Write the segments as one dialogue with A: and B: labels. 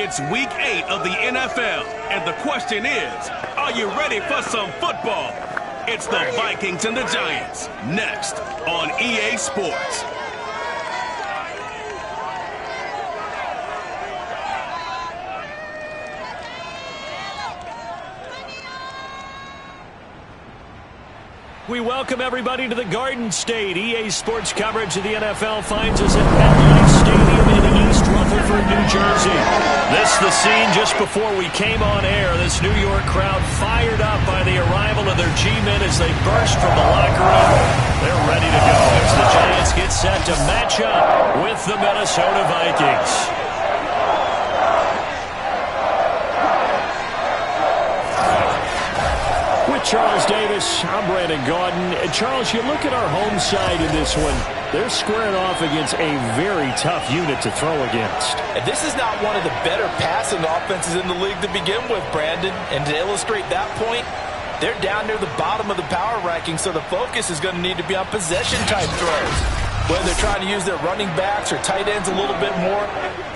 A: It's week 8 of the NFL, and the question is, are you ready for some football? It's the Vikings and the Giants, next on EA Sports.
B: We welcome everybody to the Garden State. EA Sports coverage of the NFL finds us at MetLife Stadium in East Rutherford, New Jersey. This the scene just before we came on air. This New York crowd fired up by the arrival of their G-men as they burst from the locker room. They're ready to go as the Giants get set to match up with the Minnesota Vikings. Charles Davis, I'm Brandon Gaudin. Charles, you look at our home side in this one. They're squaring off against a very tough unit to throw against.
C: And this is not one of the better passing offenses in the league to begin with, Brandon. And to illustrate that point, they're down near the bottom of the power ranking, so the focus is going to need to be on possession-type throws. Whether they're trying to use their running backs or tight ends a little bit more,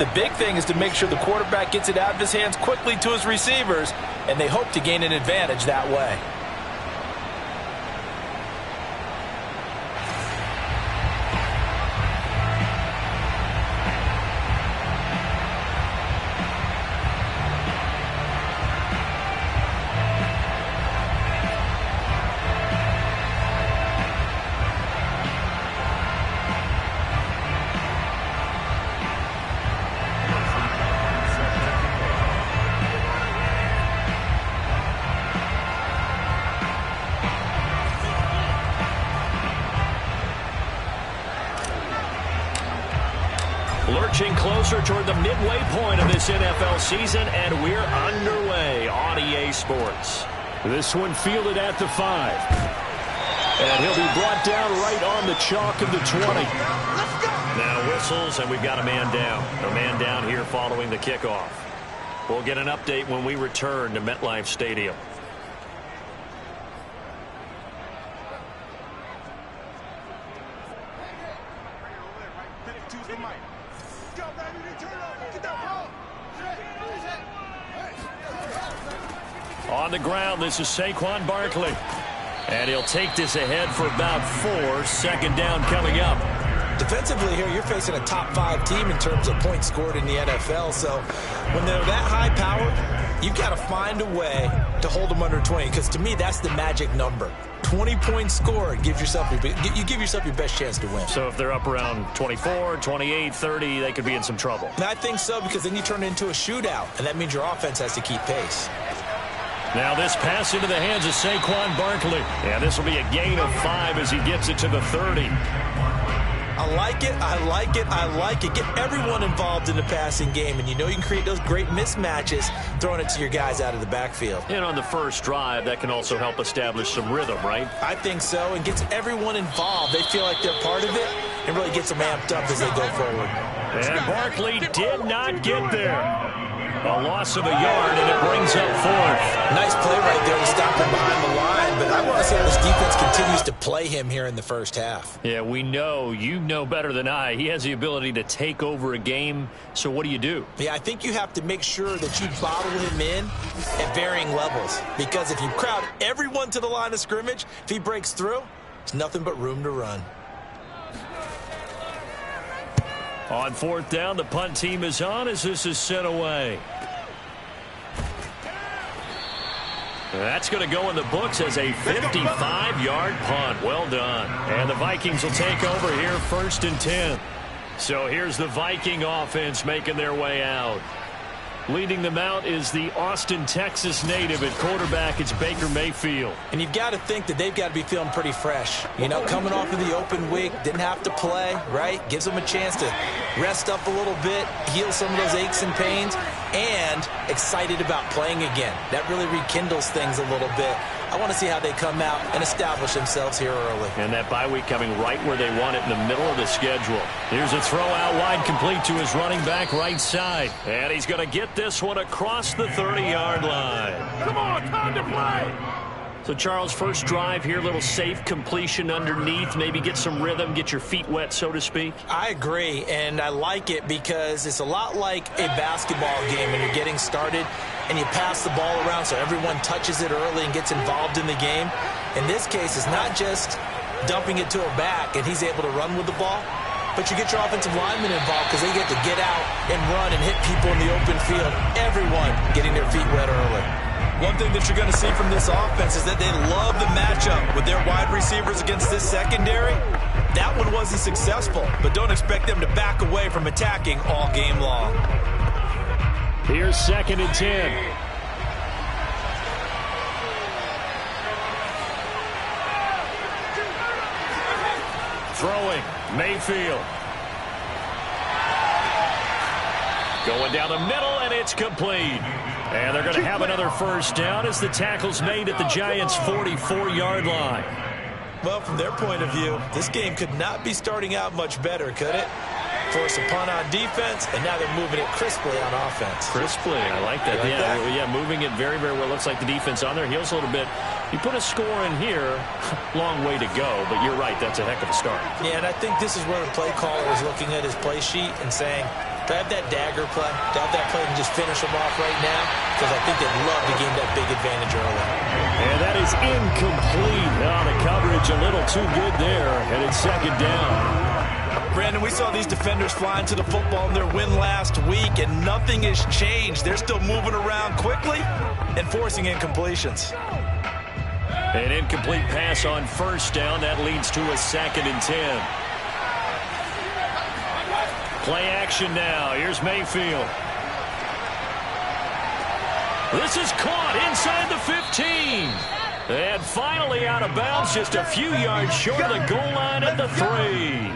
C: the big thing is to make sure the quarterback gets it out of his hands quickly to his receivers, and they hope to gain an advantage that way.
B: Lurching closer toward the midway point of this NFL season, and we're underway on EA Sports. This one fielded at the 5. And he'll be brought down right on the chalk of the 20. Now whistles, and we've got a man down. A man down here following the kickoff. We'll get an update when we return to MetLife Stadium. On the ground, this is Saquon Barkley. And he'll take this ahead for about 4. Second down coming up.
C: Defensively here, you're facing a top 5 team in terms of points scored in the NFL. So when they're that high-powered, you've got to find a way to hold them under 20. Because to me, that's the magic number. 20 points scored, you give yourself your best chance to win.
B: So if they're up around 24, 28, 30, they could be in some trouble.
C: And I think so, because then you turn it into a shootout, and that means your offense has to keep pace.
B: Now this pass into the hands of Saquon Barkley. And this will be a gain of 5 as he gets it to the 30.
C: I like it, I like it, I like it. Get everyone involved in the passing game, and you know you can create those great mismatches throwing it to your guys out of the backfield.
B: And on the first drive, that can also help establish some rhythm, right?
C: I think so, and gets everyone involved. They feel like they're part of it, and really gets them amped up as they go forward.
B: And Barkley did not get there. A loss of a yard, and it brings up 4th.
C: Nice play right there to stop him behind the line, but I want to see how this defense continues to play him here in the first half.
B: Yeah, we know. You know better than I. He has the ability to take over a game, so what do you do?
C: Yeah, I think you have to make sure that you bottle him in at varying levels, because if you crowd everyone to the line of scrimmage, if he breaks through, there's nothing but room to run.
B: On 4th down, the punt team is on as this is sent away. That's going to go in the books as a 55-yard punt. Well done. And the Vikings will take over here 1st and 10. So here's the Viking offense making their way out. Leading them out is the Austin, Texas native. At quarterback, it's Baker Mayfield.
C: And you've got to think that they've got to be feeling pretty fresh. You know, coming off of the open week, didn't have to play, right? Gives them a chance to rest up a little bit, heal some of those aches and pains, and excited about playing again. That really rekindles things a little bit. I want to see how they come out and establish themselves here early.
B: And that bye week coming right where they want it, in the middle of the schedule. Here's a throw out wide, complete to his running back right side. And he's going to get this one across the 30-yard line.
A: Come on, time to play.
B: So, Charles, first drive here, little safe completion underneath, maybe get some rhythm, get your feet wet, so to speak.
C: I agree, and I like it because it's a lot like a basketball game when you're getting started and you pass the ball around so everyone touches it early and gets involved in the game. In this case, it's not just dumping it to a back and he's able to run with the ball, but you get your offensive linemen involved because they get to get out and run and hit people in the open field. Everyone getting their feet wet early. One thing that you're going to see from this offense is that they love the matchup with their wide receivers against this secondary. That one wasn't successful, but don't expect them to back away from attacking all game long.
B: Here's 2nd and 10. Throwing, Mayfield. Going down the middle, and it's complete. And they're going to have another first down as the tackle's made at the Giants' 44-yard line.
C: Well, from their point of view, this game could not be starting out much better, could it? Force a punt on defense, and now they're moving it crisply on offense.
B: Crisply, I like that. Yeah, moving it very, very well. Looks like the defense on their heels a little bit. You put a score in here, long way to go, but you're right, that's a heck of a start.
C: Yeah, and I think this is where the play caller is looking at his play sheet and saying, do I have that dagger play? Do I have that play and just finish them off right now? Because I think they'd love to gain that big advantage early.
B: And that is incomplete. Oh, the coverage a little too good there, and it's 2nd down.
C: Brandon, we saw these defenders flying to the football in their win last week, and nothing has changed. They're still moving around quickly and forcing incompletions.
B: An incomplete pass on first down. That leads to a 2nd and 10. Play action now. Here's Mayfield. This is caught inside the 15. And finally out of bounds, just a few yards short of the goal line at the 3.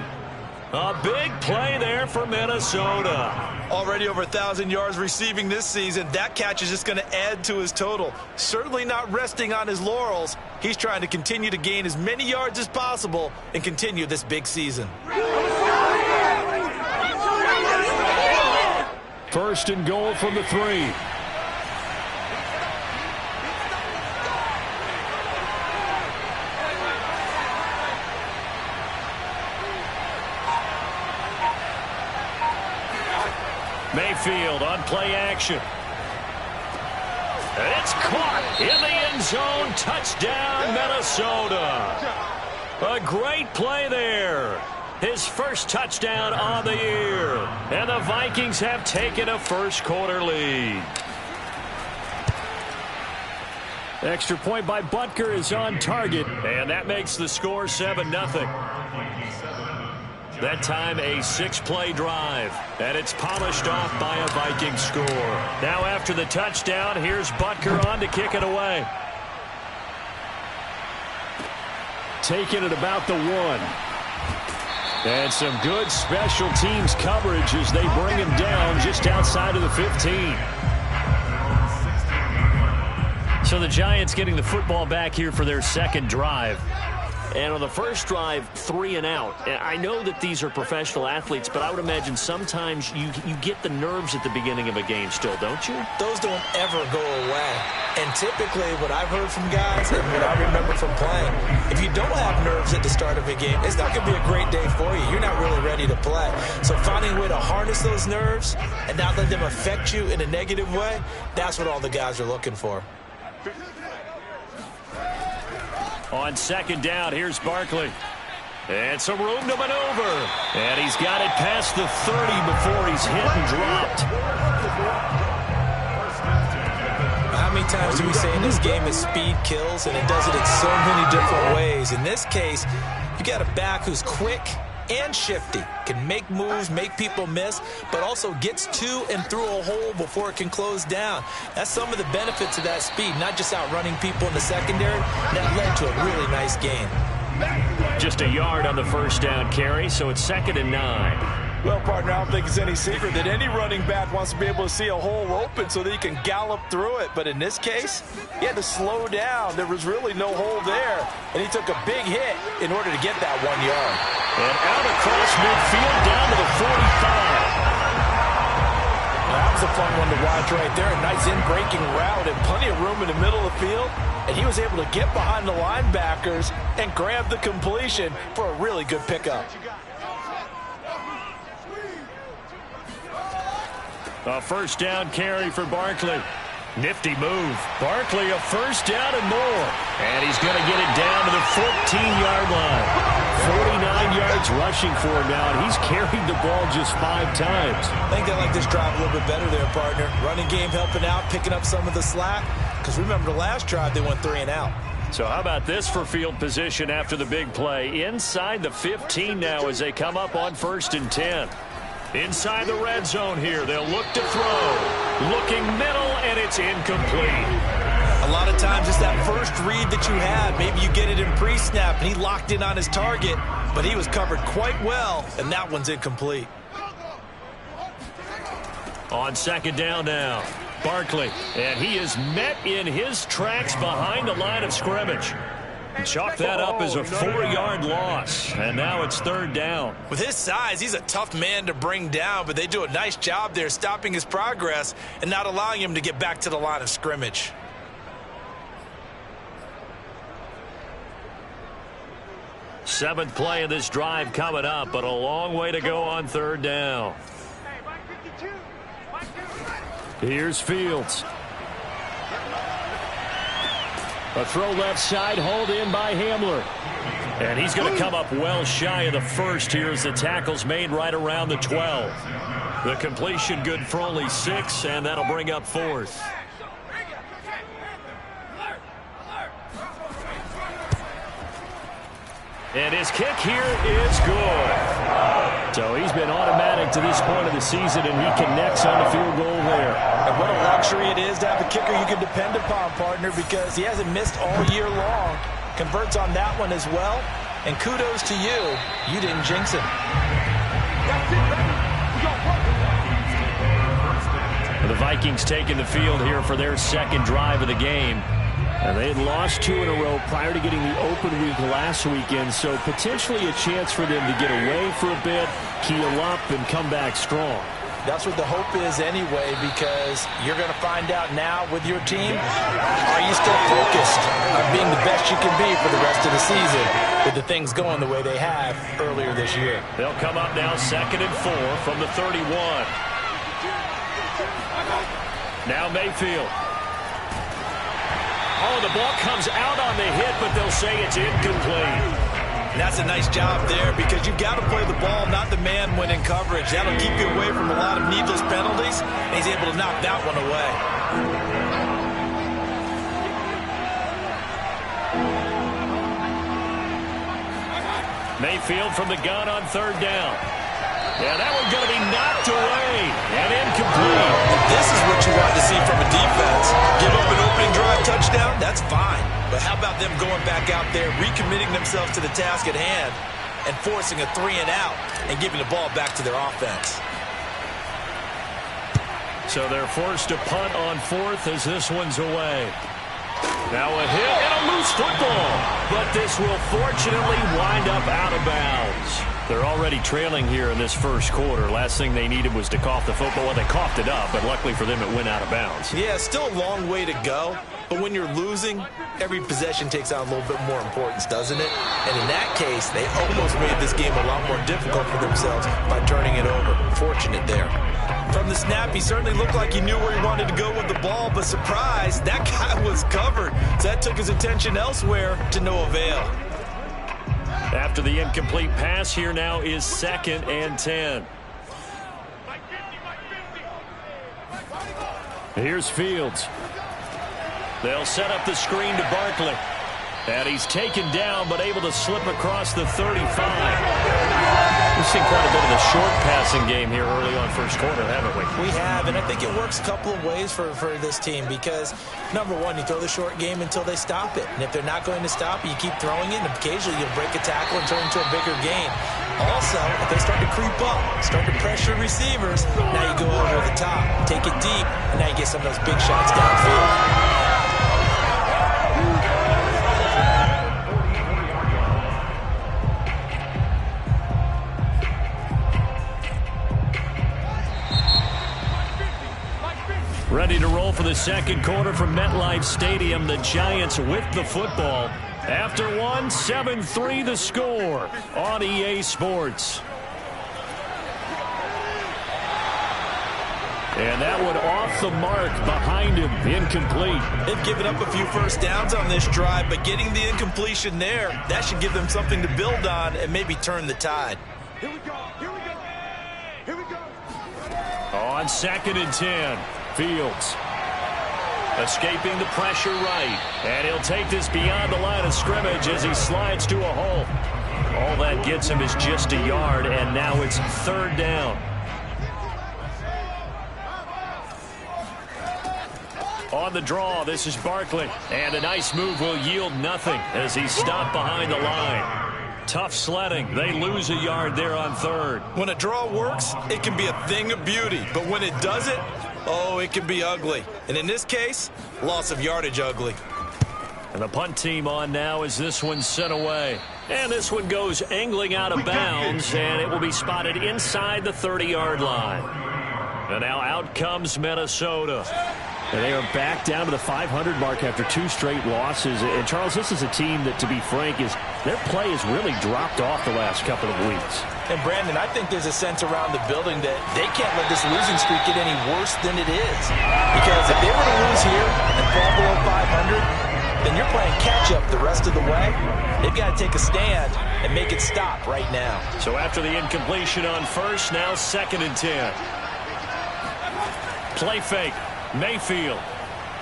B: A big play there for Minnesota.
C: Already over 1,000 yards receiving this season. That catch is just going to add to his total. Certainly not resting on his laurels. He's trying to continue to gain as many yards as possible and continue this big season.
B: 1st and goal from the 3. Mayfield on play action. And it's caught in the end zone. Touchdown, Minnesota. A great play there. His first touchdown on the year. And the Vikings have taken a first-quarter lead. Extra point by Butker is on target. And that makes the score 7-0. That time a 6-play drive, and it's polished off by a Viking score. Now after the touchdown, here's Butker on to kick it away. Taking it about the 1. And some good special teams coverage as they bring him down just outside of the 15. So the Giants getting the football back here for their 2nd drive. And on the first drive, 3 and out. I know that these are professional athletes, but I would imagine sometimes you get the nerves at the beginning of a game still, don't you?
C: Those don't ever go away. And typically what I've heard from guys and what I remember from playing, if you don't have nerves at the start of a game, it's not going to be a great day for you. You're not really ready to play. So finding a way to harness those nerves and not let them affect you in a negative way, that's what all the guys are looking for.
B: On 2nd down, here's Barkley. And some room to maneuver. And he's got it past the 30 before he's hit and dropped.
C: How many times do we say in this game that speed kills, and it does it in so many different ways? In this case, you got a back who's quick and shifty, can make moves, make people miss, but also gets to and through a hole before it can close down. That's some of the benefits of that speed, not just outrunning people in the secondary. That led to a really nice gain.
B: Just a yard on the first down carry, so it's 2nd and 9.
D: Well, partner, I don't think it's any secret that any running back wants to be able to see a hole open so that he can gallop through it. But in this case, he had to slow down. There was really no hole there, and he took a big hit in order to get that 1 yard.
B: And out across midfield down to the 45.
C: That was a fun one to watch right there. A nice in-breaking route and plenty of room in the middle of the field. And he was able to get behind the linebackers and grab the completion for a really good pickup.
B: A first down carry for Barkley. Nifty move. Barkley a first down and more. And he's going to get it down to the 14-yard line. 49 yards rushing for him now, and he's carried the ball just 5 times.
C: I think they like this drive a little bit better there, partner. Running game helping out, picking up some of the slack. Because remember the last drive, they went 3 and out.
B: So how about this for field position after the big play? Inside the 15 now as they come up on 1st and 10. Inside the red zone here, they'll look to throw. Looking middle, and it's incomplete.
C: A lot of times it's that first read that you have. Maybe you get it in pre-snap, and he locked in on his target, but he was covered quite well, and that one's incomplete.
B: On 2nd down now, Barkley, and he is met in his tracks behind the line of scrimmage. Chalk that up as a 4-yard loss, and now it's 3rd down.
C: With his size, he's a tough man to bring down, but they do a nice job there stopping his progress and not allowing him to get back to the line of scrimmage.
B: Seventh play of this drive coming up, but a long way to go on 3rd down. Here's Fields. A throw left side, hauled in by Hamler. And he's going to come up well shy of the first here as the tackle's made right around the 12. The completion good for only 6, and that'll bring up 4th. And his kick here is good. So he's been automatic to this point of the season, and he connects on the field goal there.
C: And what a luxury it is to have a kicker you can depend upon, partner, because he hasn't missed all year long. Converts on that one as well. And kudos to you. You didn't jinx him.
B: The Vikings taking the field here for their 2nd drive of the game. And they had lost 2 in a row prior to getting the open week last weekend, so potentially a chance for them to get away for a bit, keel up, and come back strong.
C: That's what the hope is anyway, because you're going to find out now with your team, are you still focused on being the best you can be for the rest of the season with the things going the way they have earlier this year?
B: They'll come up now 2nd and 4 from the 31. Now Mayfield. Oh, the ball comes out on the hit, but they'll say it's incomplete.
C: And that's a nice job there because you've got to play the ball, not the man when in coverage. That'll keep you away from a lot of needless penalties, and he's able to knock that one away.
B: Mayfield from the gun on 3rd down. Yeah, that one's going to be knocked away and incomplete.
C: This is what you want to see from a defense. Give up an opening drive touchdown, that's fine. But how about them going back out there, recommitting themselves to the task at hand, and forcing a 3 and out and giving the ball back to their offense?
B: So they're forced to punt on 4th as this one's away. Now a hit and a loose football. But this will fortunately wind up out of bounds. They're already trailing here in this first quarter. Last thing they needed was to cough the football. Well, they coughed it up, but luckily for them, it went out of bounds.
C: Yeah, still a long way to go. But when you're losing, every possession takes on a little bit more importance, doesn't it? And in that case, they almost made this game a lot more difficult for themselves by turning it over. Fortunate there. From the snap, he certainly looked like he knew where he wanted to go with the ball, but surprise, that guy was covered. So that took his attention elsewhere to no avail.
B: After the incomplete pass, here now is 2nd and 10. Here's Fields. They'll set up the screen to Barkley. And he's taken down, but able to slip across the 35. We've seen quite a bit of the short passing game here early on first quarter, haven't we?
C: We have, and I think it works a couple of ways for this team because, number one, you throw the short game until they stop it. And if they're not going to stop it, you keep throwing it, and occasionally you'll break a tackle and turn into a bigger gain. Also, if they start to creep up, start to pressure receivers, now you go over the top, take it deep, and now you get some of those big shots downfield.
B: Ready to roll for the second quarter from MetLife Stadium. The Giants with the football. After one, 7-3 the score on EA Sports. And that one off the mark behind him, incomplete.
C: They've given up a few first downs on this drive, but getting the incompletion there, that should give them something to build on and maybe turn the tide.
E: Here we go, here we go, here we go.
B: On 2nd and 10, Fields. Escaping the pressure right. And he'll take this beyond the line of scrimmage as he slides to a hole. All that gets him is just a yard, and now it's 3rd down. On the draw, this is Barkley. And a nice move will yield nothing as he's stopped behind the line. Tough sledding. They lose a yard there on 3rd.
C: When a draw works, it can be a thing of beauty. But when it doesn't, oh, it can be ugly. And in this case, loss of yardage ugly.
B: And the punt team on now as this one's sent away. And this one goes angling out of bounds, and it will be spotted inside the 30-yard line. And now out comes Minnesota.
F: And they are back down to the 500 mark after 2 straight losses. And, Charles, this is a team that, to be frank, their play has really dropped off the last couple of weeks.
C: And, Brandon, I think there's a sense around the building that they can't let this losing streak get any worse than it is. Because if they were to lose here and fall below 500, then you're playing catch-up the rest of the way. They've got to take a stand and make it stop right now.
B: So after the incompletion on 1st, now 2nd and 10. Play fake. Mayfield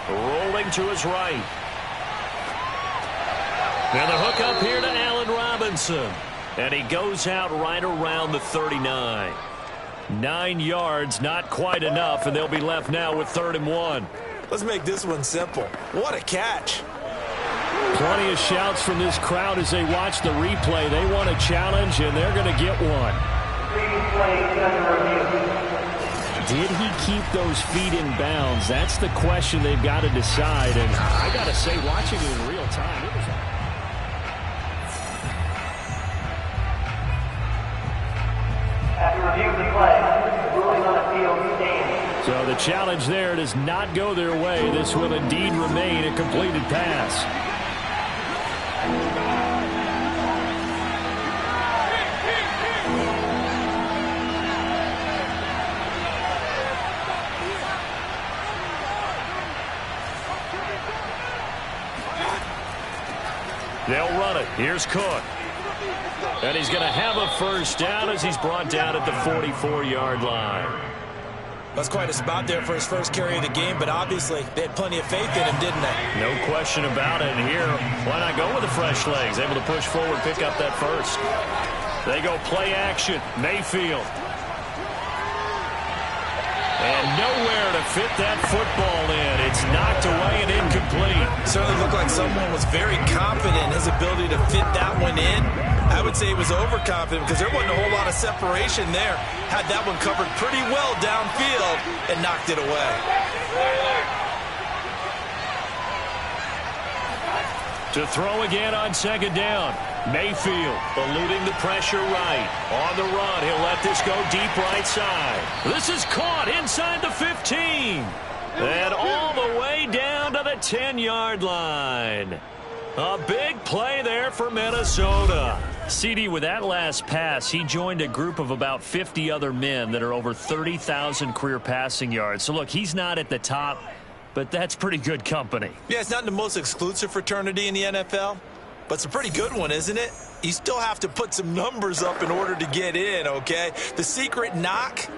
B: rolling to his right. And the hook up here to Allen Robinson. And he goes out right around the 39. 9 yards, not quite enough, and they'll be left now with 3rd and 1.
C: Let's make this one simple. What a catch.
F: Plenty of shouts from this crowd as they watch the replay. They want a challenge, and they're going to get one. Did he keep those feet in bounds? That's the question they've got to decide. And I got to say, watching it in real time, it was
G: After review of the play, ruling on the field stands.
F: So the challenge there does not go their way. This will indeed remain a completed pass.
B: They'll run it. Here's Cook. And he's going to have a first down as he's brought down at the 44-yard line.
C: That's quite a spot there for his first carry of the game, but obviously they had plenty of faith in him, didn't they?
B: No question about it. And here, why not go with the fresh legs? Able to push forward, pick up that first. They go play action. Mayfield. And nowhere to fit that football in. It's knocked away and incomplete.
C: Certainly looked like someone was very confident in his ability to fit that one in. I would say he was overconfident because there wasn't a whole lot of separation there. Had that one covered pretty well downfield and knocked it away.
B: To throw again on 2nd down. Mayfield eluding the pressure right. On the run, he'll let this go deep right side. This is caught inside the 15. And all the way down to the 10-yard line. A big play there for Minnesota. CD, with that last pass, he joined a group of about 50 other men that are over 30,000 career passing yards. So, look, he's not at the top, but that's pretty good company.
C: Yeah, it's not the most exclusive fraternity in the NFL, but it's a pretty good one, isn't it? You still have to put some numbers up in order to get in, okay? The secret knock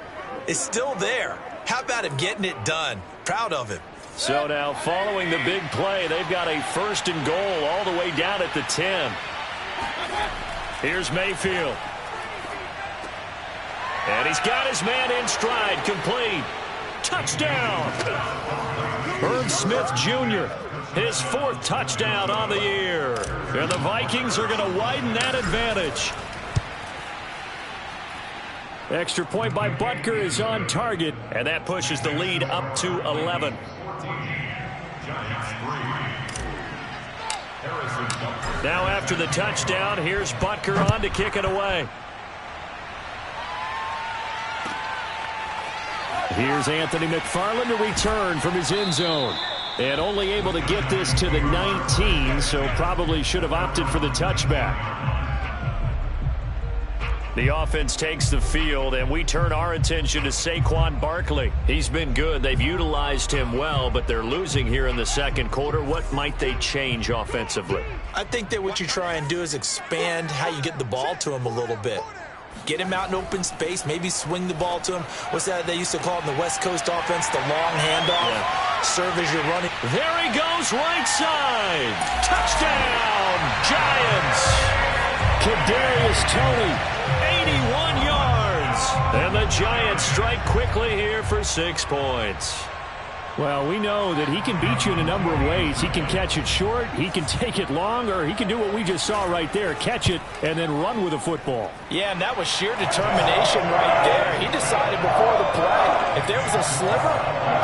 C: is still there. How about him getting it done? Proud of him.
B: So now, following the big play, they've got a 1st and goal all the way down at the 10. Here's Mayfield. And he's got his man in stride, complete. Touchdown! Herb Smith Jr., his 4th touchdown on the year. And the Vikings are going to widen that advantage.
F: Extra point by Butker is on target.
B: And that pushes the lead up to 11. Now after the touchdown, here's Butker on to kick it away. Here's Anthony McFarland to return from his end zone. And only able to get this to the 19, so probably should have opted for the touchback. The offense takes the field, and we turn our attention to Saquon Barkley. He's been good. They've utilized him well, but they're losing here in the second quarter. What might they change offensively?
C: I think that what you try and do is expand how you get the ball to him a little bit. Get him out in open space, maybe swing the ball to him. What's that they used to call it in the West Coast offense, the long handoff? Yeah. Serve as you're running.
B: There he goes, right side. Touchdown, Giants. Kadarius Toney, 81 yards. And the Giants strike quickly here for 6 points. Well, we know that he can beat you in a number of ways. He can catch it short, he can take it long, or he can do what we just saw right there, catch it and then run with the football.
C: Yeah, and that was sheer determination right there. He decided before the play, if there was a sliver,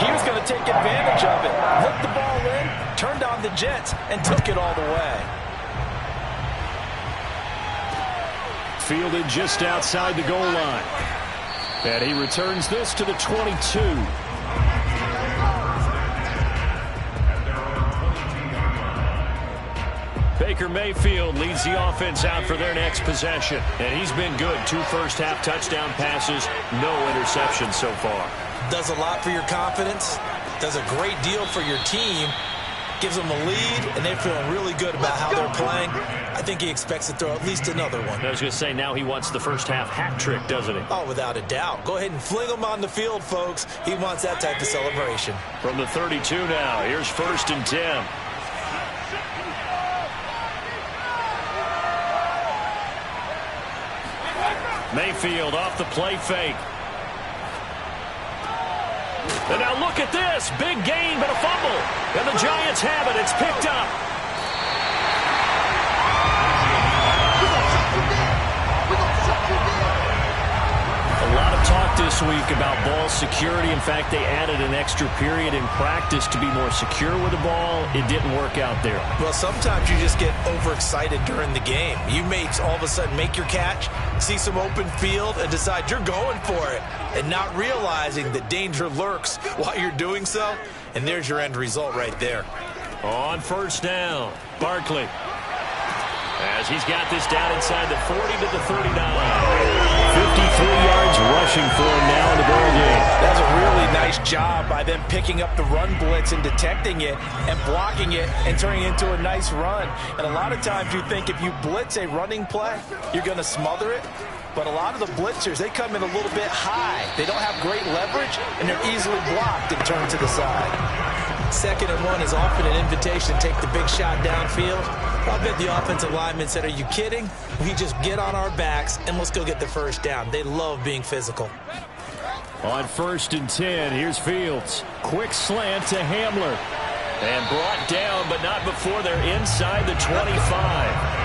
C: he was going to take advantage of it. Looked the ball in, turned on the Jets, and took it all the way.
B: Fielded just outside the goal line. And he returns this to the 22. Baker Mayfield leads the offense out for their next possession. And he's been good. 2 first-half touchdown passes, no interceptions so far.
C: Does a lot for your confidence. Does a great deal for your team. Gives them a lead, and they're feeling really good about how they're playing. I think he expects to throw at least another one.
B: I was going to say, now he wants the first-half hat trick, doesn't he?
C: Oh, without a doubt. Go ahead and fling him on the field, folks. He wants that type of celebration.
B: From the 32 now, here's 1st and 10. Mayfield off the play fake. And now look at this. Big gain, but a fumble. And the Giants have it. It's picked up. A lot of talk this week about ball security. In fact, they added an extra period in practice to be more secure with the ball. It didn't work out there.
C: Well, sometimes you just get overexcited during the game. You may all of a sudden make your catch, see some open field, and decide you're going for it, and not realizing that danger lurks while you're doing so. And there's your end result right there.
B: On 1st down, Barkley. As he's got this down inside the 40 to the 39. 53 yards rushing for him now in the ball game.
C: That's a really nice job by them picking up the run blitz and detecting it and blocking it and turning it into a nice run. And a lot of times you think if you blitz a running play, you're going to smother it. But a lot of the blitzers, they come in a little bit high. They don't have great leverage, and they're easily blocked and turned to the side. 2nd and 1 is often an invitation to take the big shot downfield. I bet the offensive linemen said, are you kidding? We just get on our backs, and let's go get the 1st down. They love being physical.
B: On 1st and 10, here's Fields. Quick slant to Hamler. And brought down, but not before they're inside the 25.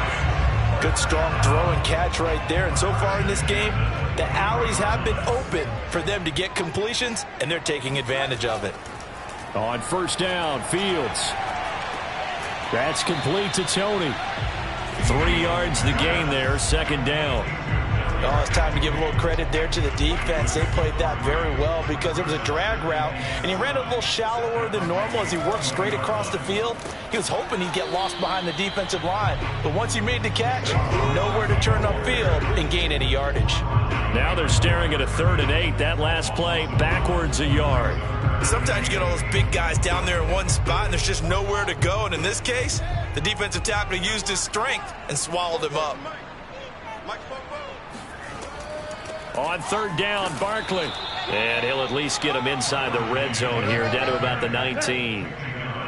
C: Good, strong throw and catch right there. And so far in this game, the alleys have been open for them to get completions, and they're taking advantage of it.
B: On 1st down, Fields. That's complete to Toney. 3 yards the gain there, 2nd down.
C: Oh, it's time to give a little credit there to the defense. They played that very well because it was a drag route, and he ran a little shallower than normal as he worked straight across the field. He was hoping he'd get lost behind the defensive line, but once he made the catch, nowhere to turn upfield and gain any yardage.
B: Now they're staring at a 3rd and 8. That last play, backwards a yard.
C: Sometimes you get all those big guys down there in one spot, and there's just nowhere to go. And in this case, the defensive tackle used his strength and swallowed him up.
B: On 3rd down, Barkley. And he'll at least get him inside the red zone here, down to about the 19.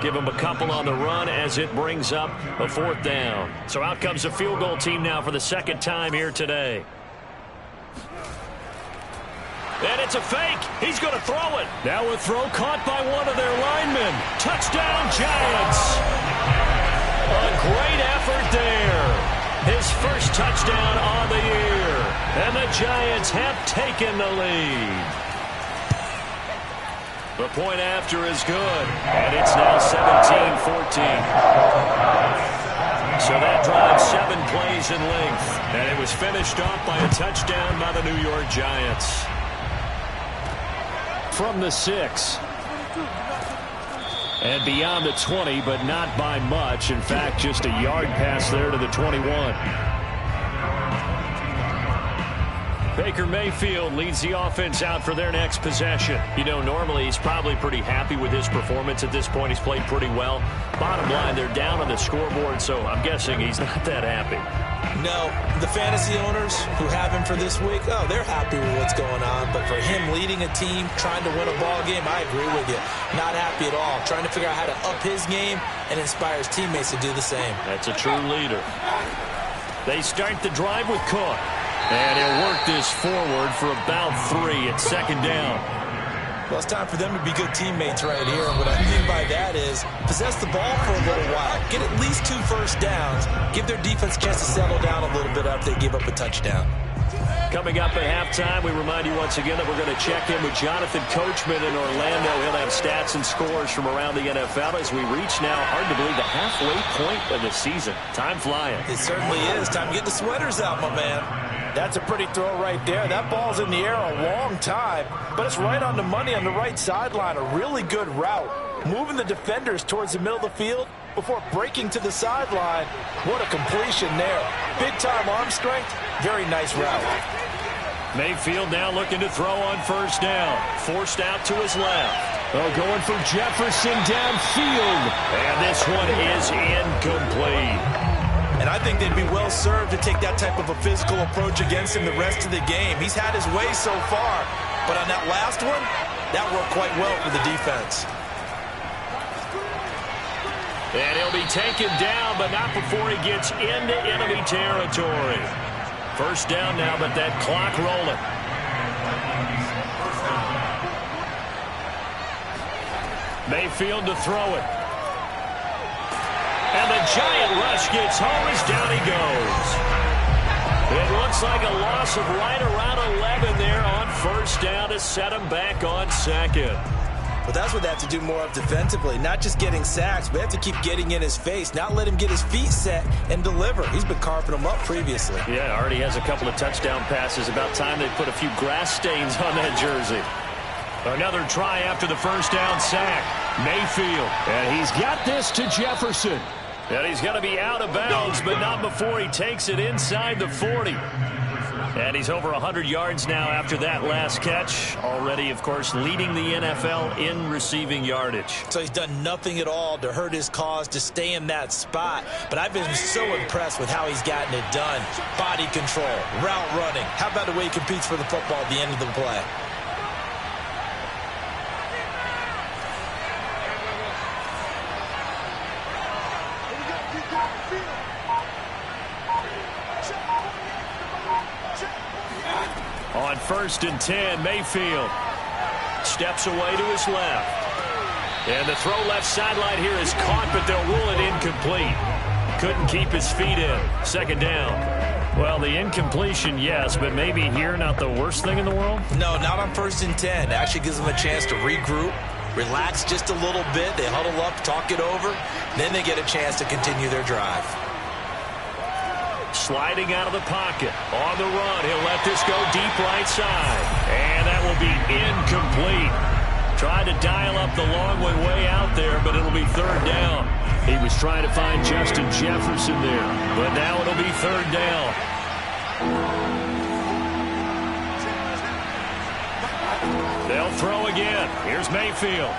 B: Give him a couple on the run as it brings up a 4th down. So out comes the field goal team now for the 2nd time here today. And it's a fake. He's going to throw it. Now a throw caught by one of their linemen. Touchdown, Giants. A great effort there. His first touchdown on the year. And the Giants have taken the lead. The point after is good. And it's now 17-14. So that drive 7 plays in length. And it was finished off by a touchdown by the New York Giants. from the 6. And beyond the 20, but not by much. In fact, just a yard pass there to the 21. Baker Mayfield leads the offense out for their next possession. You know, normally he's probably pretty happy with his performance at this point. He's played pretty well. Bottom line, they're down on the scoreboard, so I'm guessing he's not that happy.
C: No, the fantasy owners who have him for this week, oh, they're happy with what's going on. But for him leading a team, trying to win a ball game, I agree with you. Not happy at all. Trying to figure out how to up his game and inspire his teammates to do the same.
B: That's a true leader. They start the drive with Cook. And he'll work this forward for about 3 at second down.
C: Well, it's time for them to be good teammates right here. And what I mean by that is possess the ball for a little while. Get at least 2 first downs. Give their defense a chance to settle down a little bit after they give up a touchdown.
B: Coming up at halftime, we remind you once again that we're going to check in with Jonathan Coachman in Orlando. He'll have stats and scores from around the NFL as we reach now, hard to believe, the halfway point of the season. Time flying.
C: It certainly is. Time to get the sweaters out, my man.
D: That's a pretty throw right there. That ball's in the air a long time, but it's right on the money on the right sideline. A really good route. Moving the defenders towards the middle of the field before breaking to the sideline. What a completion there. Big-time arm strength. Very nice route.
B: Mayfield now looking to throw on first down. Forced out to his left. Oh, going for Jefferson downfield. And this one is incomplete.
C: And I think they'd be well served to take that type of a physical approach against him the rest of the game. He's had his way so far, but on that last one, that worked quite well for the defense.
B: And he'll be taken down, but not before he gets into enemy territory. First down now, but that clock rolling. Mayfield to throw it. And the giant rush gets home as down he goes. It looks like a loss of right around 11 there on first down to set him back on second.
C: But that's what they have to do more of defensively. Not just getting sacks, but they have to keep getting in his face. Not let him get his feet set and deliver. He's been carving them up previously.
B: Yeah, already has a couple of touchdown passes. About time they put a few grass stains on that jersey. Another try after the first down sack. Mayfield. And he's got this to Jefferson. And he's going to be out of bounds, but not before he takes it inside the 40. And he's over 100 yards now after that last catch. Already, of course, leading the NFL in receiving yardage.
C: So he's done nothing at all to hurt his cause, to stay in that spot. But I've been so impressed with how he's gotten it done. Body control, route running. How about the way he competes for the football at the end of the play?
B: On first and 10, Mayfield steps away to his left. And the throw left sideline here is caught, but they'll rule it incomplete. Couldn't keep his feet in. Second down. Well, the incompletion, yes, but maybe here not the worst thing in the world?
C: No, not on first and 10. It actually gives them a chance to regroup, relax just a little bit. They huddle up, talk it over. Then they get a chance to continue their drive.
B: Sliding out of the pocket. On the run, he'll let this go deep right side. And that will be incomplete. Tried to dial up the long way out there, but it'll be third down. He was trying to find Justin Jefferson there, but now it'll be third down. They'll throw again. Here's Mayfield.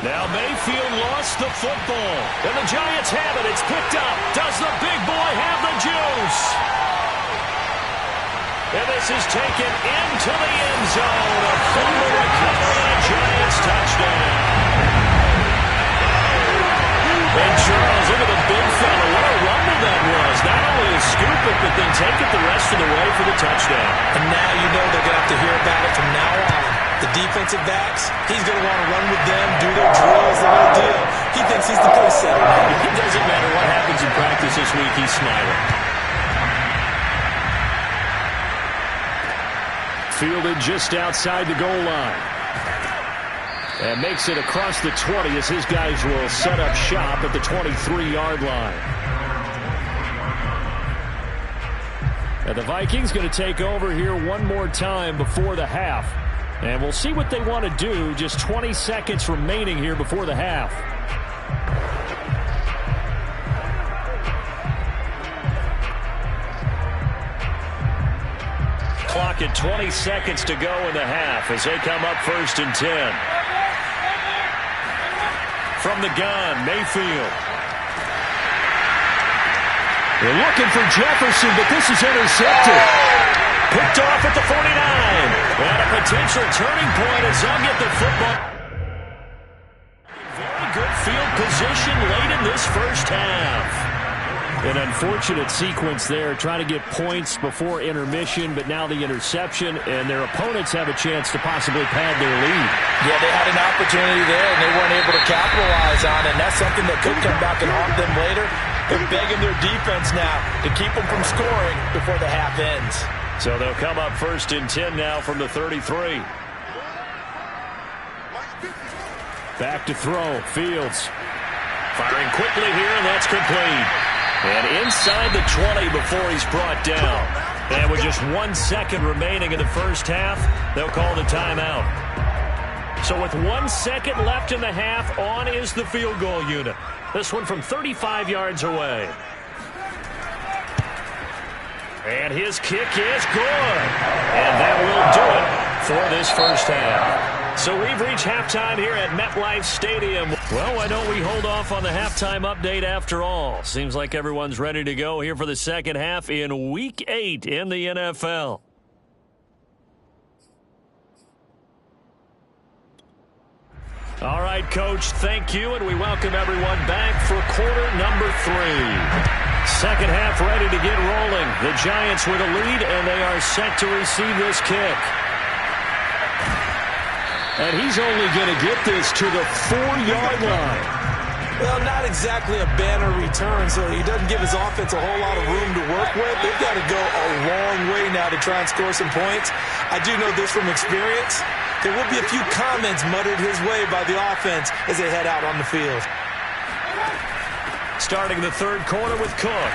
B: Now Mayfield lost the football. And the Giants have it. It's picked up. Does the big boy have the juice? And this is taken into the end zone. A fumble recovery and a Giants touchdown. And Charles, look at the big fella. What a rumble that was. Not only scoop it, but then take it the rest of the way for the touchdown.
C: And now you know they're going to have to hear about it from now on. The defensive backs, he's going to want to run with them, do their drills, the whole deal. He thinks he's the pace setter.
B: It doesn't matter what happens in practice this week, he's smiling. Fielded just outside the goal line. And makes it across the 20 as his guys will set up shop at the 23-yard line. And the Vikings going to take over here one more time before the half. And we'll see what they want to do. Just 20 seconds remaining here before the half. Clock at 20 seconds to go in the half as they come up 1st and 10. From the gun, Mayfield. They're looking for Jefferson, but this is intercepted. Picked off at the 49. And a potential turning point as they'll get the football. Very good field position late in this first half. An unfortunate sequence there, trying to get points before intermission, but now the interception, and their opponents have a chance to possibly pad their lead.
C: Yeah, they had an opportunity there, and they weren't able to capitalize on it, and that's something that could come back and haunt them later. They're begging their defense now to keep them from scoring before the half ends.
B: So they'll come up 1st and 10 now from the 33. Back to throw, Fields. Firing quickly here, and that's complete. And inside the 20 before he's brought down. And with just 1 second remaining in the first half, they'll call the timeout. So with 1 second left in the half, on is the field goal unit. This one from 35 yards away. And his kick is good. And that will do it for this first half. So we've reached halftime here at MetLife Stadium. Well, why don't we hold off on the halftime update after all? Seems like everyone's ready to go here for the second half in Week 8 in the NFL. All right, Coach, thank you, and we welcome everyone back for quarter number 3. Second half ready to get rolling. The Giants with a lead, and they are set to receive this kick. And he's only going to get this to the 4-yard line.
D: Well, not exactly a banner return, so he doesn't give his offense a whole lot of room to work with. They've got to go a long way now to try and score some points. I do know this from experience. There will be a few comments muttered his way by the offense as they head out on the field.
B: Starting the third quarter with Cook.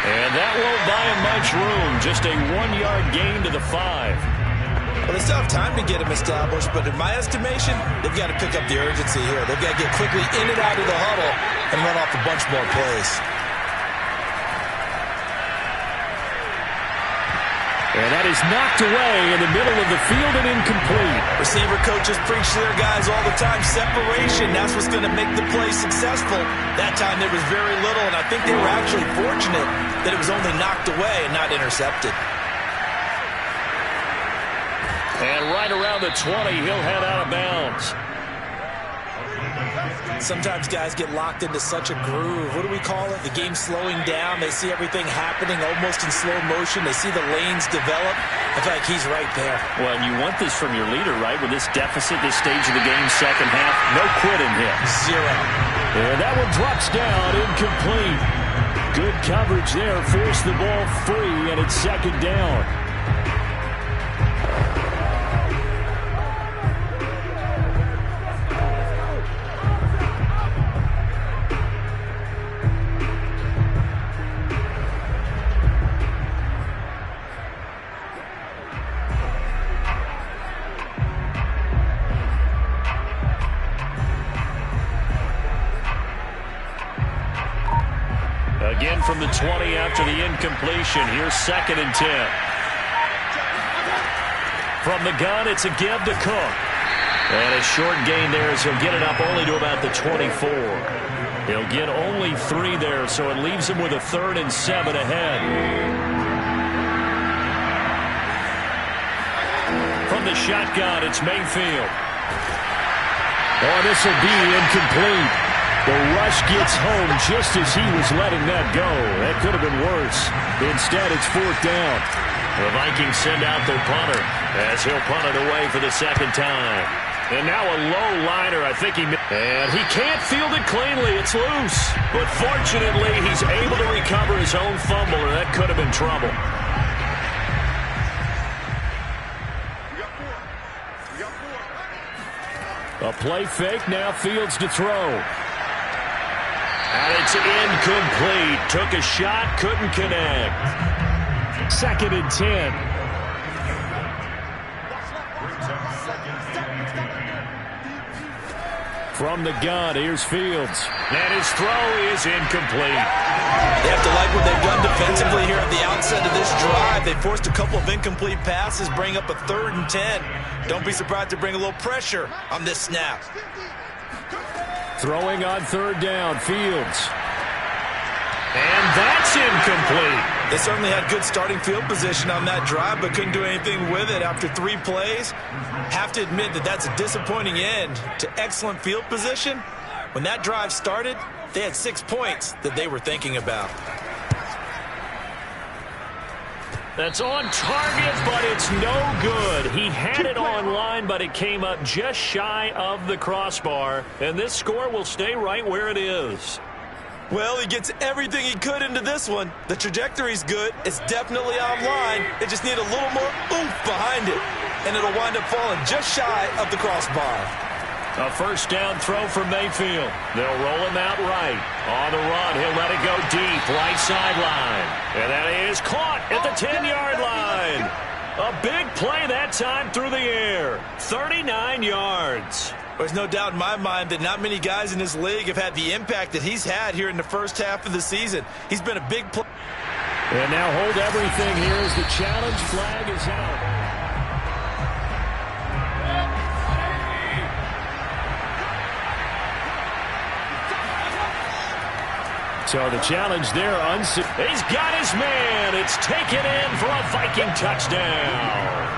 B: And that won't buy him much room. Just a 1-yard gain to the 5.
C: Well, they still have time to get him established, but in my estimation, they've got to pick up the urgency here. They've got to get quickly in and out of the huddle and run off a bunch more plays.
B: And that is knocked away in the middle of the field and incomplete.
C: Receiver coaches preach to their guys all the time. Separation, that's what's going to make the play successful. That time there was very little, and I think they were actually fortunate that it was only knocked away and not intercepted.
B: And right around the 20, he'll head out of bounds.
C: Sometimes guys get locked into such a groove. What do we call it? The game's slowing down. They see everything happening almost in slow motion. They see the lanes develop. I feel like he's right there.
B: Well, and you want this from your leader, right? With this deficit, this stage of the game, second half, no quitting him.
C: 0.
B: And that one drops down, incomplete. Good coverage there. Forced the ball free, and it's second down. Again from the 20 after the incompletion. Here's 2nd and 10. From the gun, it's a give to Cook. And a short gain there as he'll get it up only to about the 24. He'll get only 3 there, so it leaves him with a 3rd and 7 ahead. From the shotgun, it's Mayfield. Oh, this will be incomplete. The rush gets home just as he was letting that go. That could have been worse. Instead, it's 4th down. The Vikings send out their punter as he'll punt it away for the 2nd time. And now a low liner. I think and he can't field it cleanly. It's loose. But fortunately, he's able to recover his own fumble, or that could have been trouble. A play fake. Now Fields to throw. And it's incomplete. Took a shot, couldn't connect. 2nd and 10. From the gun, here's Fields. And his throw is incomplete.
C: They have to like what they've done defensively here at the outset of this drive. They forced a couple of incomplete passes, bring up a 3rd and 10. Don't be surprised to bring a little pressure on this snap.
B: Throwing on 3rd down, Fields. And that's incomplete.
C: They certainly had good starting field position on that drive, but couldn't do anything with it after 3 plays. Have to admit that that's a disappointing end to excellent field position. When that drive started, they had 6 points that they were thinking about.
B: That's on target, but it's no good. He had it on line, but it came up just shy of the crossbar. And this score will stay right where it is.
C: Well, he gets everything he could into this one. The trajectory's good. It's definitely online. They just need a little more oomph behind it. And it'll wind up falling just shy of the crossbar.
B: A 1st down throw for Mayfield. They'll roll him out right. On the run, he'll let it go deep, right sideline. And that is caught at the 10-yard line. A big play that time through the air. 39 yards.
C: There's no doubt in my mind that not many guys in this league have had the impact that he's had here in the first half of the season. He's been a big player.
B: And now hold everything here as the challenge flag is out. So the challenge there, he's got his man. It's taken in for a Viking touchdown.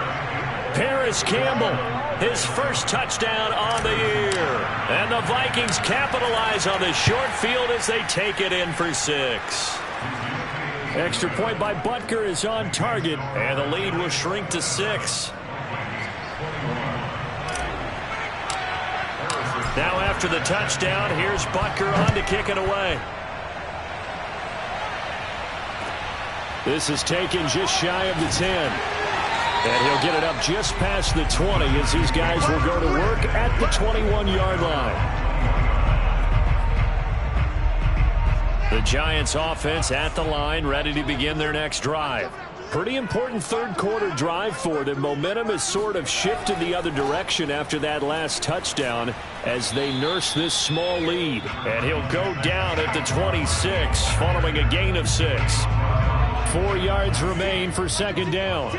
B: Paris Campbell, his first touchdown on the year. And the Vikings capitalize on the short field as they take it in for 6. Extra point by Butker is on target, and the lead will shrink to 6. Now after the touchdown, here's Butker on to kick it away. This is taken just shy of the 10. And he'll get it up just past the 20 as these guys will go to work at the 21-yard line. The Giants offense at the line, ready to begin their next drive. Pretty important 3rd quarter drive for them. Momentum has sort of shifted the other direction after that last touchdown as they nurse this small lead. And he'll go down at the 26 following a gain of 6. 4 yards remain for 2nd down.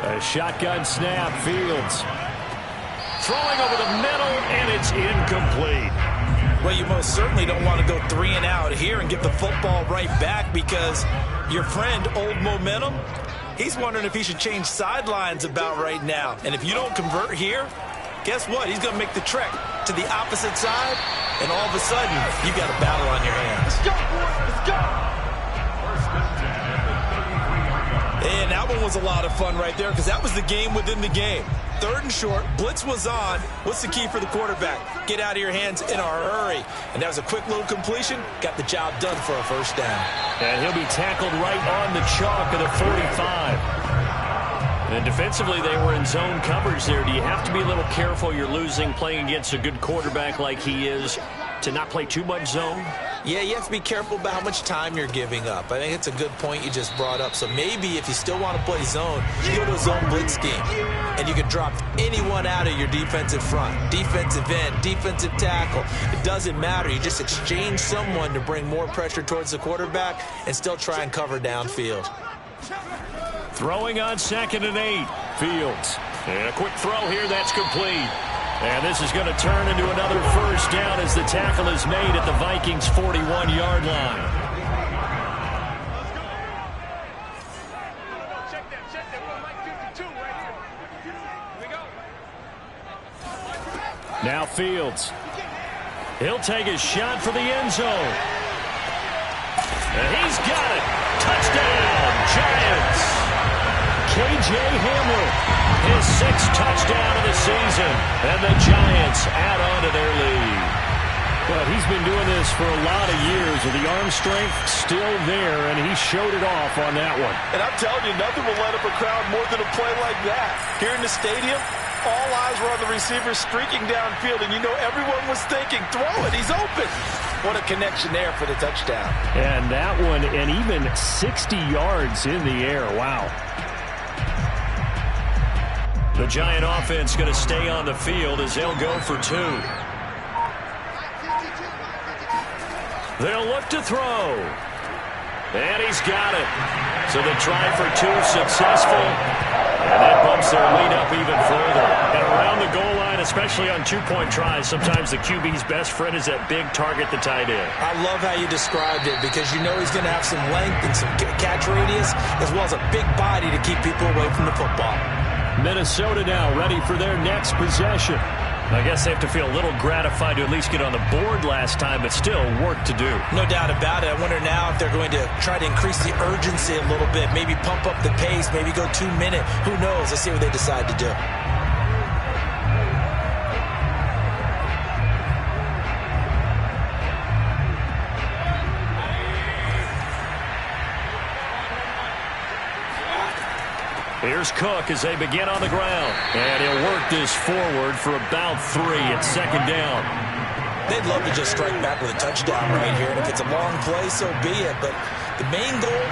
B: A shotgun snap, Fields. Throwing over the middle, and it's incomplete.
C: Well, you most certainly don't want to go 3 and out here and get the football right back because your friend, Old Momentum, he's wondering if he should change sidelines about right now. And if you don't convert here, guess what? He's going to make the trek to the opposite side, and all of a sudden, you've got a battle on your hands.
E: Let's go, boys. Let's go.
C: And that one was a lot of fun right there because that was the game within the game. 3rd and short, blitz was on. What's the key for the quarterback? Get out of your hands in a hurry. And that was a quick little completion. Got the job done for a 1st down.
B: And he'll be tackled right on the chalk of the 45. And defensively, they were in zone coverage there. Do you have to be a little careful? You're losing playing against a good quarterback like he is to not play too much zone?
C: Yeah, you have to be careful about how much time you're giving up. I think it's a good point you just brought up. So maybe if you still want to play zone, you go to a zone blitz scheme. And you can drop anyone out of your defensive front. Defensive end, defensive tackle. It doesn't matter. You just exchange someone to bring more pressure towards the quarterback and still try and cover downfield.
B: Throwing on 2nd and 8. Fields. And a quick throw here that's complete. And this is going to turn into another 1st down as the tackle is made at the Vikings' 41-yard line.
E: Check that. We're like 52 right here. Here we go.
B: Now Fields. He'll take a shot for the end zone. And he's got it. Touchdown, Giants. K.J. Hamler, his 6th touchdown of the season. And the Giants add on to their lead. But he's been doing this for a lot of years with the arm strength still there, and he showed it off on that one.
D: And I'm telling you, nothing will light up a crowd more than a play like that. Here in the stadium, all eyes were on the receiver streaking downfield, and you know everyone was thinking, throw it, he's open. What a connection there for the touchdown.
B: And that one, and even 60 yards in the air. Wow. The Giant offense going to stay on the field as they'll go for 2. They'll look to throw. And he's got it. So the try for 2 successful. And that bumps their lead up even further. And around the goal line, especially on 2-point tries, sometimes the QB's best friend is that big target, the tight end.
C: I love how you described it because you know he's going to have some length and some catch radius as well as a big body to keep people away from the football.
B: Minnesota now ready for their next possession. I guess they have to feel a little gratified to at least get on the board last time, but still work to do.
C: No doubt about it. I wonder now if they're going to try to increase the urgency a little bit, maybe pump up the pace, maybe go 2-minute. Who knows? Let's see what they decide to do.
B: Here's Cook as they begin on the ground. And he'll work this forward for about 3 at second down.
C: They'd love to just strike back with a touchdown right here. And if it's a long play, so be it. But the main goal,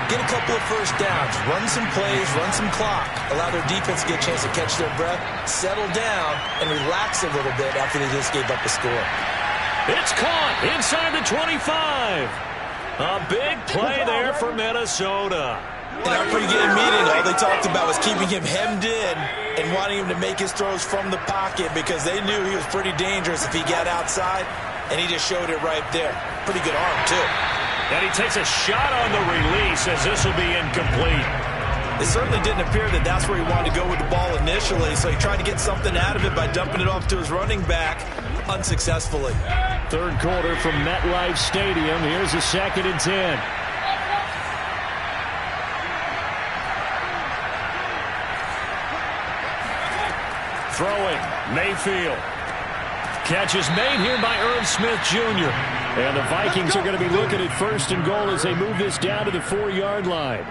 C: get a couple of first downs. Run some plays, run some clock. Allow their defense to get a chance to catch their breath, settle down, and relax a little bit after they just gave up a score.
B: It's caught inside the 25. A big play there for Minnesota.
C: In our pregame meeting, all they talked about was keeping him hemmed in and wanting him to make his throws from the pocket because they knew he was pretty dangerous if he got outside, and he just showed it right there. Pretty good arm, too.
B: And he takes a shot on the release as this will be incomplete.
C: It certainly didn't appear that that's where he wanted to go with the ball initially, so he tried to get something out of it by dumping it off to his running back unsuccessfully.
B: Third quarter from MetLife Stadium. Here's a 2nd and 10. Throwing, Mayfield. Catch is made here by Irv Smith Jr. And the Vikings are going to be looking at 1st and goal as they move this down to the 4-yard line.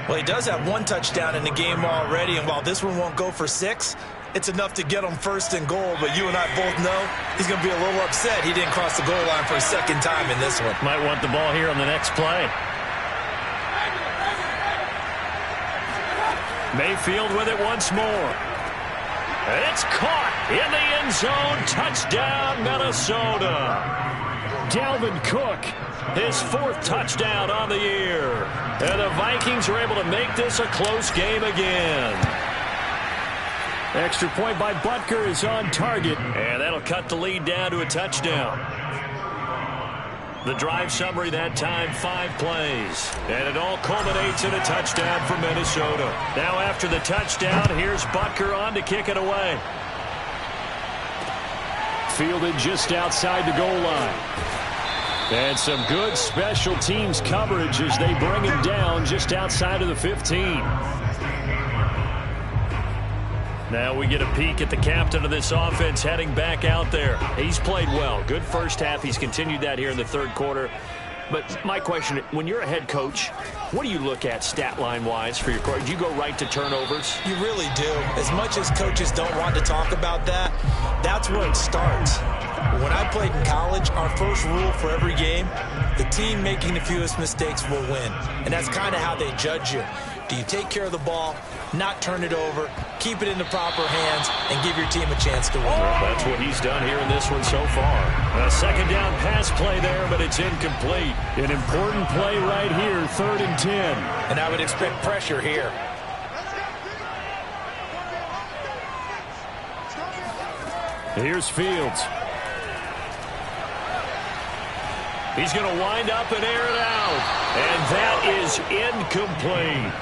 C: Well, he does have 1 touchdown in the game already, and while this one won't go for 6, it's enough to get him 1st and goal. But you and I both know he's going to be a little upset he didn't cross the goal line for a 2nd time in this one.
B: Might want the ball here on the next play. Mayfield with it once more. It's caught in the end zone. Touchdown, Minnesota. Dalvin Cook, his 4th touchdown on the year. And the Vikings are able to make this a close game again. Extra point by Butker is on target. And that'll cut the lead down to a touchdown. The drive summary that time, 5 plays. And it all culminates in a touchdown for Minnesota. Now after the touchdown, here's Butker on to kick it away. Fielded just outside the goal line. And some good special teams coverage as they bring him down just outside of the 15. Now we get a peek at the captain of this offense heading back out there. He's played well. Good first half. He's continued that here in the 3rd quarter. But my question, when you're a head coach, what do you look at stat line-wise for your coach? Do you go right to turnovers?
C: You really do. As much as coaches don't want to talk about that, that's where it starts. When I played in college, our first rule for every game, the team making the fewest mistakes will win. And that's kind of how they judge you. Do you take care of the ball, not turn it over, keep it in the proper hands, and give your team a chance to win?
B: Well, that's what he's done here in this one so far. A 2nd down pass play there, but it's incomplete. An important play right here, 3rd and 10.
C: And I would expect pressure here.
B: Here's Fields. He's going to wind up and air it out. And that is incomplete.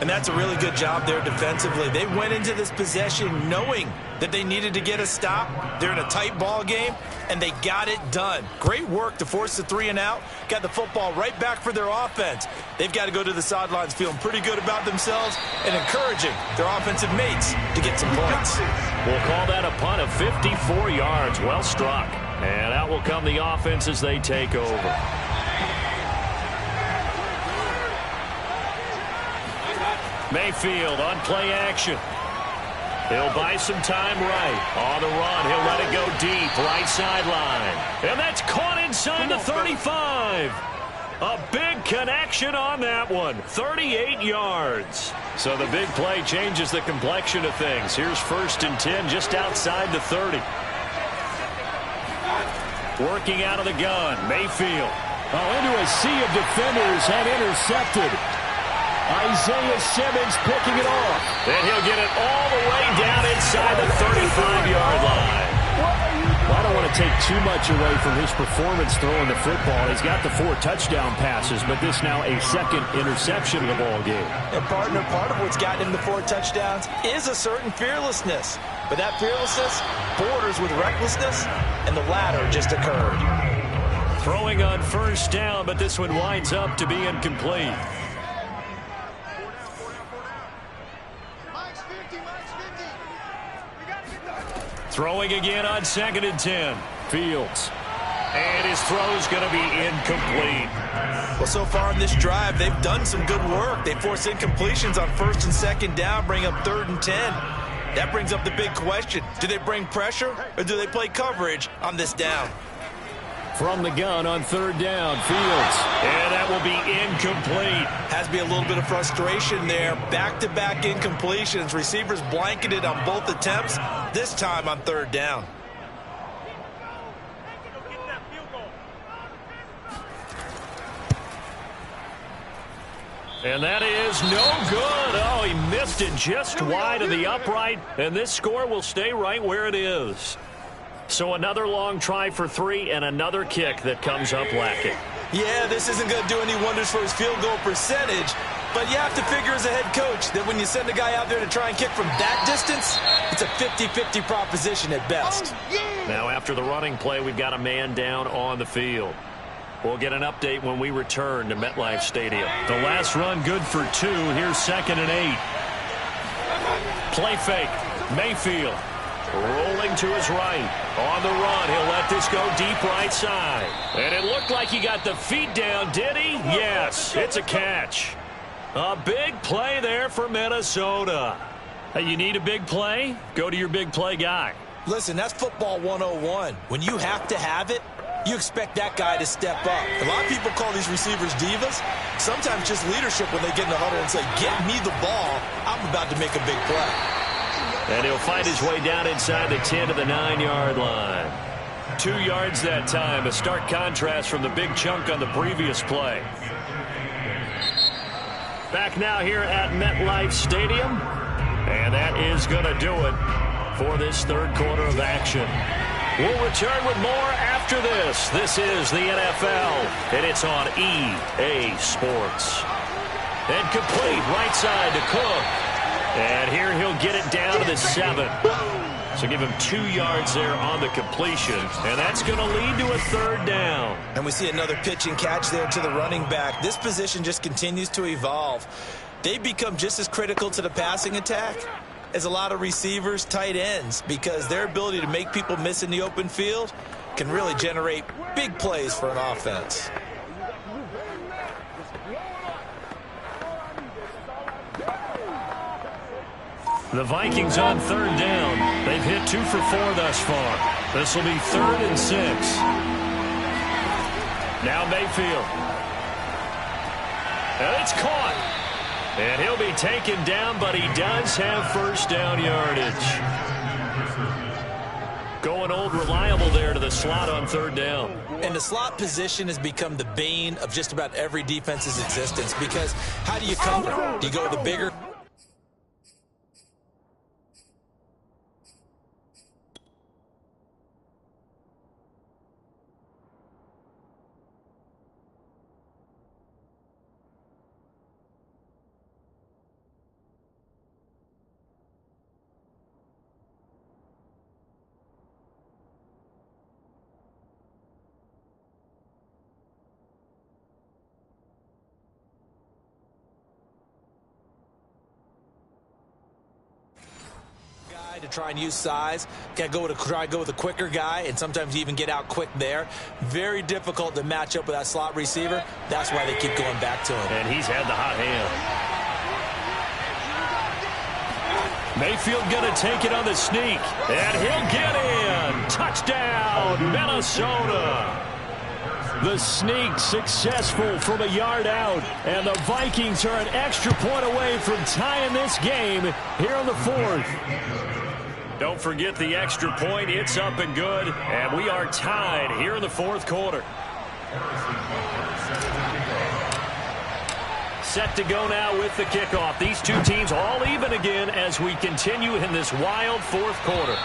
C: And that's a really good job there defensively. They went into this possession knowing that they needed to get a stop. They're in a tight ball game, and they got it done. Great work to force the 3 and out. Got the football right back for their offense. They've got to go to the sidelines feeling pretty good about themselves and encouraging their offensive mates to get some points.
B: We'll call that a punt of 54 yards. Well struck. And out will come the offense as they take over. Mayfield on play action. He'll buy some time right. On the run, he'll let it go deep, right sideline. And that's caught inside the 35. A big connection on that one. 38 yards. So the big play changes the complexion of things. Here's 1st and 10 just outside the 30. Working out of the gun, Mayfield.
F: Into a sea of defenders and intercepted. Isaiah Simmons picking it off.
B: And he'll get it all the way down inside the 35-yard line.
F: I don't want to take too much away from his performance throwing the football. He's got the 4 touchdown passes, but this now a 2nd interception of the ball game.
C: And partner, part of what's gotten him the 4 touchdowns is a certain fearlessness. But that fearlessness borders with recklessness, and the latter just occurred.
B: Throwing on 1st down, but this one winds up to be incomplete. Throwing again on 2nd and 10. Fields. And his throw's going to be incomplete.
C: Well, so far in this drive, they've done some good work. They force incompletions on 1st and 2nd down, bring up 3rd and 10. That brings up the big question. Do they bring pressure or do they play coverage on this down?
F: From the gun on 3rd down, Fields.
B: And that will be incomplete.
C: Has to be a little bit of frustration there. Back-to-back incompletions. Receivers blanketed on both attempts, this time on 3rd down.
B: And that is no good. Oh, he missed it just wide of the upright. And this score will stay right where it is. So another long try for 3 and another kick that comes up lacking.
C: Yeah, this isn't going to do any wonders for his field goal percentage. But you have to figure as a head coach that when you send a guy out there to try and kick from that distance, it's a 50-50 proposition at best.
B: Now after the running play, we've got a man down on the field. We'll get an update when we return to MetLife Stadium. The last run good for 2. Here's 2nd and 8. Play fake. Mayfield rolling to his right. On the run, he'll let this go deep right side. And it looked like he got the feet down, did he? Yes, it's a catch. A big play there for Minnesota. Hey, you need a big play? Go to your big play guy.
C: Listen, that's football 101. When you have to have it, you expect that guy to step up. A lot of people call these receivers divas. Sometimes just leadership when they get in the huddle and say, get me the ball. I'm about to make a big play.
B: And he'll find his way down inside the 10 to the 9-yard line. 2 yards that time, a stark contrast from the big chunk on the previous play. Back now here at MetLife Stadium. And that is going to do it for this 3rd quarter of action. We'll return with more after this. This is the NFL, and it's on EA Sports. And complete right side to Cook. And here he'll get it down to the 7. So give him 2 yards there on the completion. And that's going to lead to a 3rd down.
C: And we see another pitch and catch there to the running back. This position just continues to evolve. They become just as critical to the passing attack as a lot of receivers, tight ends, because their ability to make people miss in the open field can really generate big plays for an offense.
B: The Vikings on 3rd down. They've hit 2 for 4 thus far. This will be 3rd and 6. Now Mayfield. And it's caught. And he'll be taken down, but he does have 1st down yardage. Going old reliable there to the slot on 3rd down.
C: And the slot position has become the bane of just about every defense's existence, because how do you cover? Do you go with the bigger? To try and use size, try to go with a quicker guy, and sometimes you even get out quick there. Very difficult to match up with that slot receiver. That's why they keep going back to him.
B: And he's had the hot hand. Mayfield going to take it on the sneak, and he'll get in. Touchdown, Minnesota. The sneak successful from a yard out. And the Vikings are an extra point away from tying this game here in the fourth. Don't forget the extra point. It's up and good. And we are tied here in the fourth quarter. Set to go now with the kickoff. These two teams all even again as we continue in this wild fourth quarter.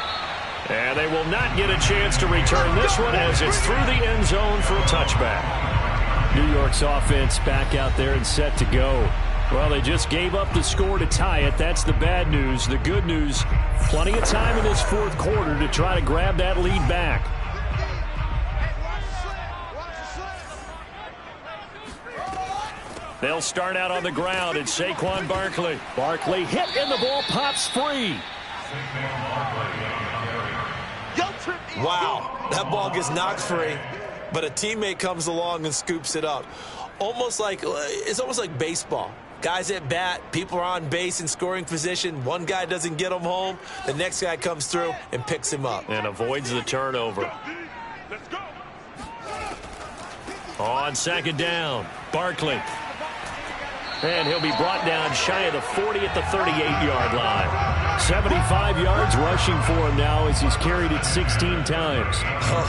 B: And they will not get a chance to return this one as it's through the end zone for a touchback. New York's offense back out there and set to go. Well, they just gave up the score to tie it. That's the bad news. The good news, plenty of time in this fourth quarter to try to grab that lead back. They'll start out on the ground. It's Saquon Barkley. Barkley hit and the ball pops free.
D: Wow, that ball gets knocked free, but a teammate comes along and scoops it up. It's almost like baseball. Guys at bat, people are on base in scoring position. One guy doesn't get him home. The next guy comes through and picks him up.
B: And avoids the turnover. On second down, Barkley. And he'll be brought down shy of the 40 at the 38-yard line. 75 yards rushing for him now as he's carried it 16 times.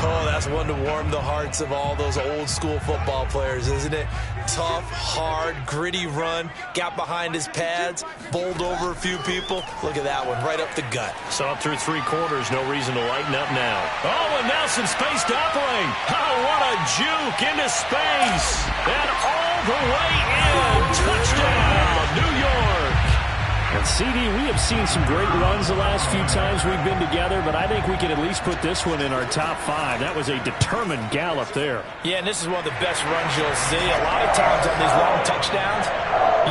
D: Oh, that's one to warm the hearts of all those old-school football players, isn't it? Tough, hard, gritty run. Got behind his pads, bowled over a few people. Look at that one, right up the gut.
B: Saw through three quarters, no reason to lighten up now. Oh, and now some space to operate. Oh, what a juke into space. And all the way in. Touchdown, New York. And CD, we have seen some great runs the last few times we've been together, but I think we can at least put this one in our top five. That was a determined gallop there.
C: Yeah, and this is one of the best runs you'll see. A lot of times on these long touchdowns,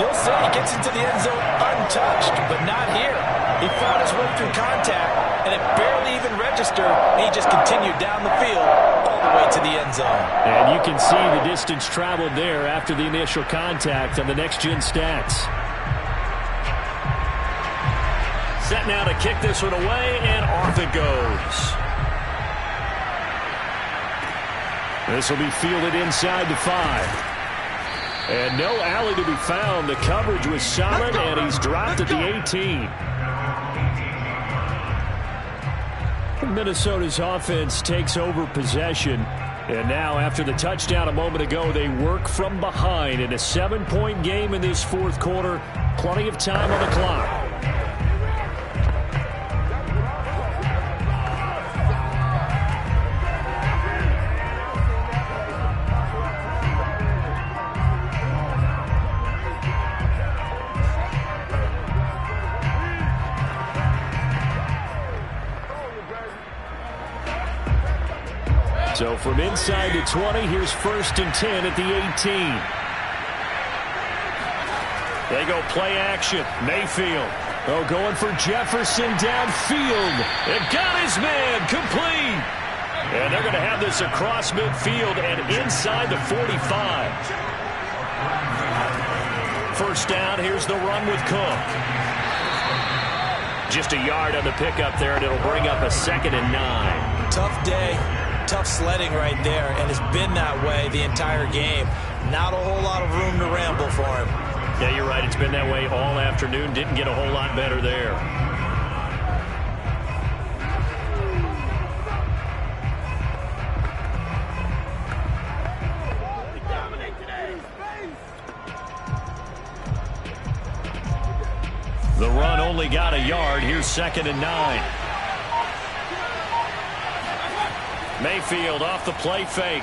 C: you'll see he gets into the end zone untouched, but not here. He fought his way through contact, and it barely even registered, and he just continued down the field all the way to the end zone.
B: And you can see the distance traveled there after the initial contact on the next-gen stats. Set now to kick this one away, and off it goes. This will be fielded inside the 5. And no alley to be found. The coverage was solid, and he's dropped at the 18. Minnesota's offense takes over possession. And now, after the touchdown a moment ago, they work from behind in a 7-point game in this fourth quarter. Plenty of time on the clock. So from inside the 20, here's 1st and 10 at the 18. They go play action. Mayfield. Oh, going for Jefferson downfield. It got his man complete. And they're going to have this across midfield and inside the 45. First down, here's the run with Cook. Just a yard on the pickup there, and it'll bring up a 2nd and 9.
D: Tough day. Tough sledding right there, and it's been that way the entire game. Not a whole lot of room to ramble for him.
B: Yeah, you're right. It's been that way all afternoon. Didn't get a whole lot better there. The run only got a yard. Here's 2nd and 9. Mayfield off the play fake.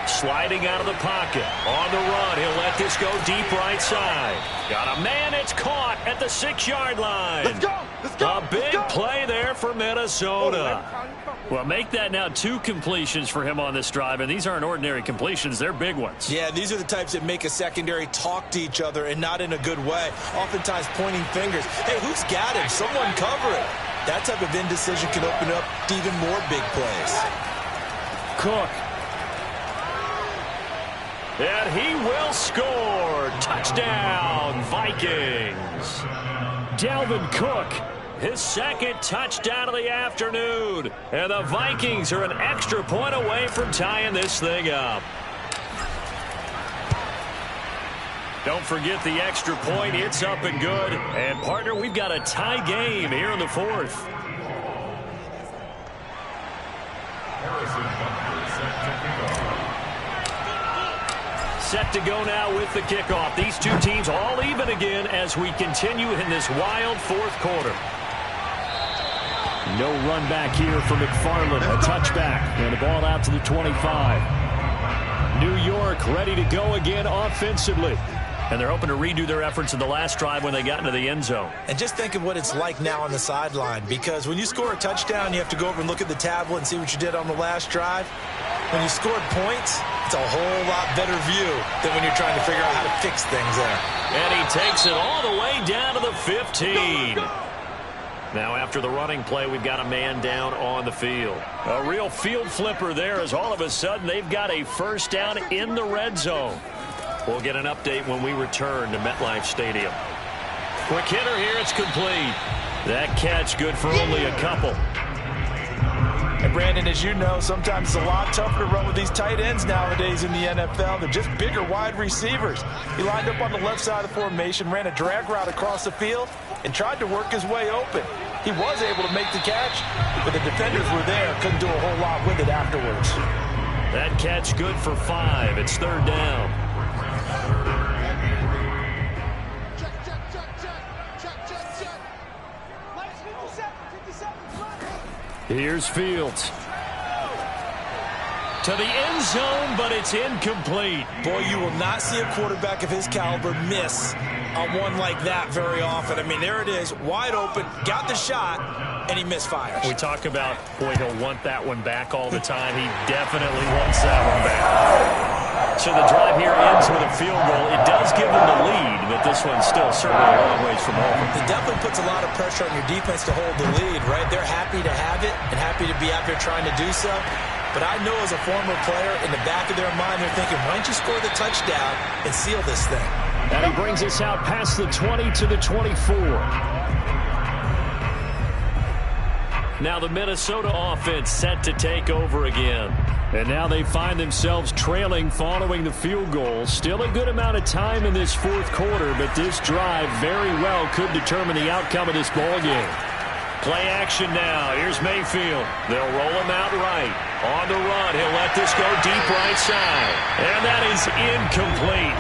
B: Sliding out of the pocket. On the run. He'll let this go deep right side. Got a man. It's caught at the 6-yard line.
E: Let's go. Let's go.
B: A big play there for Minnesota. Well, make that now 2 completions for him on this drive, and these aren't ordinary completions. They're big ones.
D: Yeah, these are the types that make a secondary talk to each other and not in a good way. Oftentimes pointing fingers. Hey, who's got him? Someone cover it. That type of indecision can open up to even more big plays.
B: Cook. And he will score. Touchdown, Vikings. Dalvin Cook his second touchdown of the afternoon. And the Vikings are an extra point away from tying this thing up. Don't forget the extra point. It's up and good. And, partner, we've got a tie game here in the fourth. Set to go now with the kickoff. These two teams all even again as we continue in this wild fourth quarter.
F: No run back here for McFarland. A touchback. And the ball out to the 25.
B: New York ready to go again offensively. And they're hoping to redo their efforts in the last drive when they got into the end zone.
C: And just think of what it's like now on the sideline, because when you score a touchdown, you have to go over and look at the tablet and see what you did on the last drive. When you scored points, it's a whole lot better view than when you're trying to figure out how to fix things there.
B: And he takes it all the way down to the 15. Now after the running play, we've got a man down on the field. A real field flipper there as all of a sudden they've got a first down in the red zone. We'll get an update when we return to MetLife Stadium. Quick hitter here, it's complete. That catch good for only a couple.
D: And Brandon, as you know, sometimes it's a lot tougher to run with these tight ends nowadays in the NFL. They're just bigger wide receivers. He lined up on the left side of the formation, ran a drag route across the field, and tried to work his way open. He was able to make the catch, but the defenders were there, couldn't do a whole lot with it afterwards.
B: That catch good for 5. It's third down. Here's Fields. To the end zone, but it's incomplete.
C: Boy, you will not see a quarterback of his caliber miss on one like that very often. I mean, there it is, wide open, got the shot, and he misfires.
B: We talk about, boy, he'll want that one back all the time. He definitely wants that one back. So the drive here ends with a field goal. It does give him the lead, but this one's still certainly a long ways from over.
C: It definitely puts a lot of pressure on your defense to hold the lead, right? They're happy to have it and happy to be out there trying to do so. But I know as a former player, in the back of their mind, they're thinking, why don't you score the touchdown and seal this thing?
B: And he brings us out past the 20 to the 24. Now the Minnesota offense set to take over again. And now they find themselves trailing following the field goal. Still a good amount of time in this fourth quarter, but this drive very well could determine the outcome of this ball game. Play action now. Here's Mayfield. They'll roll him out right. On the run, he'll let this go deep right side. And that is incomplete.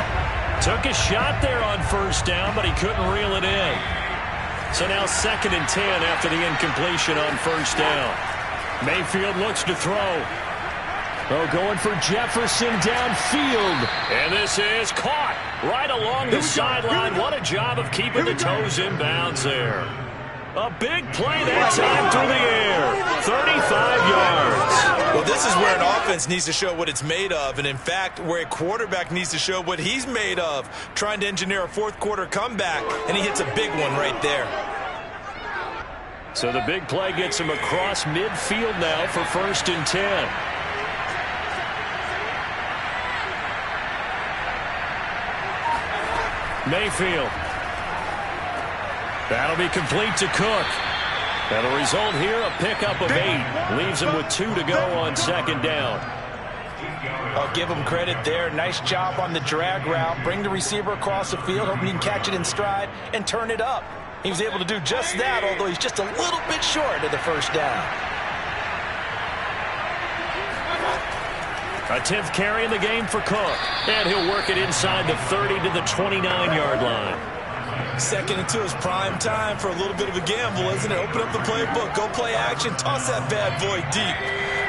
B: Took a shot there on first down, but he couldn't reel it in. So now 2nd and 10 after the incompletion on first down. Mayfield looks to throw. Oh, going for Jefferson downfield. And this is caught right along the sideline. What a job of keeping the toes in bounds there. A big play that time through the air. 35 yards.
C: Well, this is where an offense needs to show what it's made of. And, in fact, where a quarterback needs to show what he's made of. Trying to engineer a fourth quarter comeback, and he hits a big one right there.
B: So the big play gets him across midfield now for 1st and 10. Mayfield. That'll be complete to Cook. And the result here, a pickup of 8. Leaves him with 2 to go on 2nd down.
C: I'll give him credit there. Nice job on the drag route. Bring the receiver across the field, hoping he can catch it in stride and turn it up. He was able to do just that, although he's just a little bit short of the first down.
B: A 10th carry in the game for Cook. And he'll work it inside the 30 to the 29-yard line.
C: 2nd and 2 is prime time for a little bit of a gamble, isn't it? Open up the playbook, go play action, toss that bad boy deep.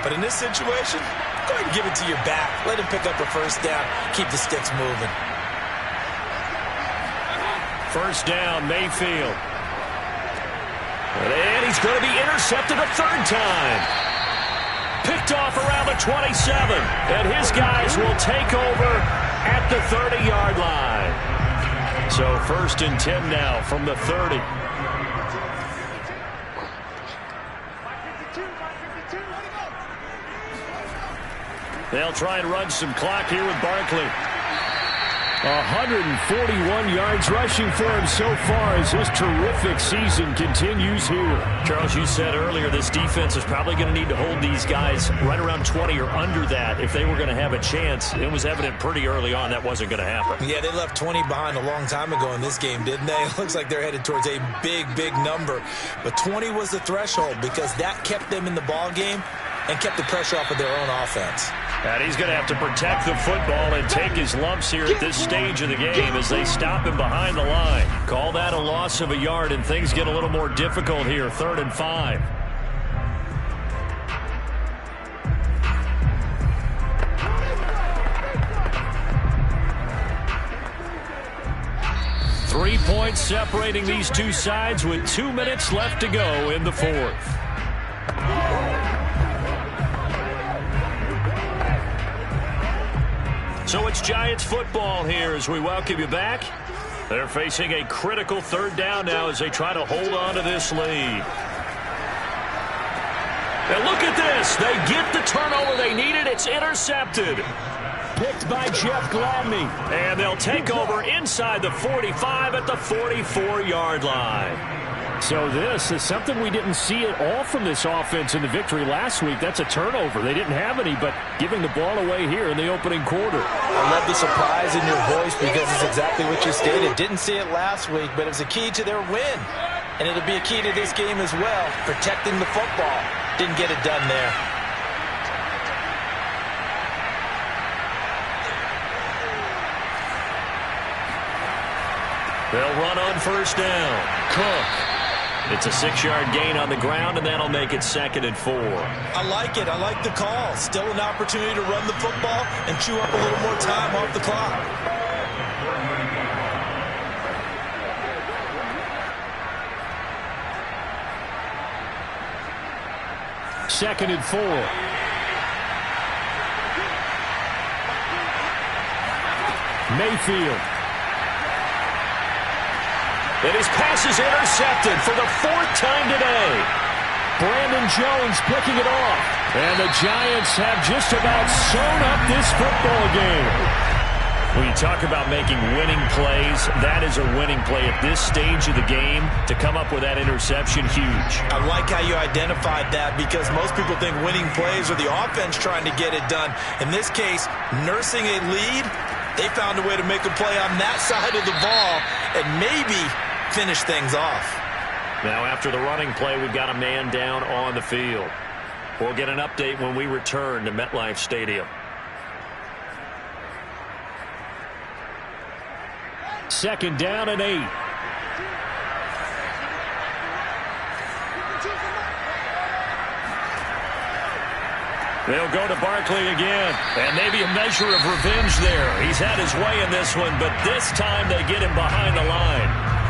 C: But in this situation, go ahead and give it to your back. Let him pick up a first down. Keep the sticks moving.
B: First down, Mayfield. And he's going to be intercepted a 3rd time. Picked off around the 27. And his guys will take over at the 30-yard line. So 1st and 10 now from the 30. They'll try and run some clock here with Barkley.
F: 141 yards rushing for him so far as his terrific season continues here.
B: Charles, you said earlier this defense is probably going to need to hold these guys right around 20 or under that if they were going to have a chance. It was evident pretty early on that wasn't going to happen.
C: Yeah, they left 20 behind a long time ago in this game, didn't they? It looks like they're headed towards a big number. But 20 was the threshold because that kept them in the ball game and kept the pressure off of their own offense.
B: And he's going to have to protect the football and take his lumps here at this stage of the game as they stop him behind the line. Call that a loss of a yard, and things get a little more difficult here, 3rd and 5. Three points separating these two sides with 2 minutes left to go in the 4th. So it's Giants football here as we welcome you back. They're facing a critical 3rd down now as they try to hold on to this lead. And look at this. They get the turnover they needed. It's intercepted. Picked by Jeff Gladney. And they'll take over inside the 45 at the 44-yard line.
F: So this is something we didn't see at all from this offense in the victory last week. That's a turnover. They didn't have any, but giving the ball away here in the opening quarter.
C: I love the surprise in your voice because it's exactly what you stated. Didn't see it last week, but it was a key to their win. And it'll be a key to this game as well, protecting the football. Didn't get it done there.
B: They'll run on 1st down. Cook. It's a 6-yard gain on the ground, and that'll make it 2nd and 4.
C: I like it. I like the call. Still an opportunity to run the football and chew up a little more time off the clock.
F: Second and 4. Mayfield.
B: And his pass is intercepted for the 4th time today.
F: Brandon Jones picking it off. And the Giants have just about sewn up this football game.
B: When you talk about making winning plays, that is a winning play at this stage of the game. To come up with that interception, huge.
C: I like how you identified that because most people think winning plays are the offense trying to get it done. In this case, nursing a lead, they found a way to make a play on that side of the ball and maybe finish things off.
B: Now after the running play, we've got a man down on the field. We'll get an update when we return to MetLife Stadium.
F: Second down and 8.
B: They'll go to Barkley again. And maybe a measure of revenge there. He's had his way in this one, but this time they get him behind the line.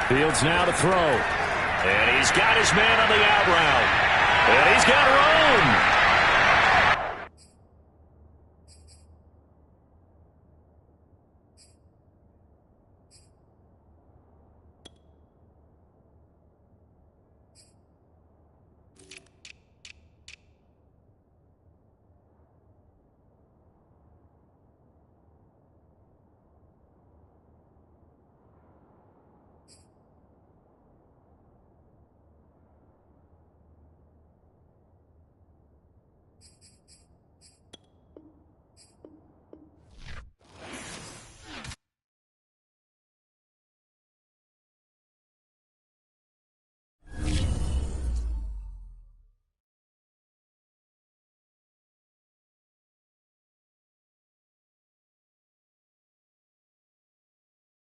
F: Fields now to throw.
B: And he's got his man on the out route. And he's got room.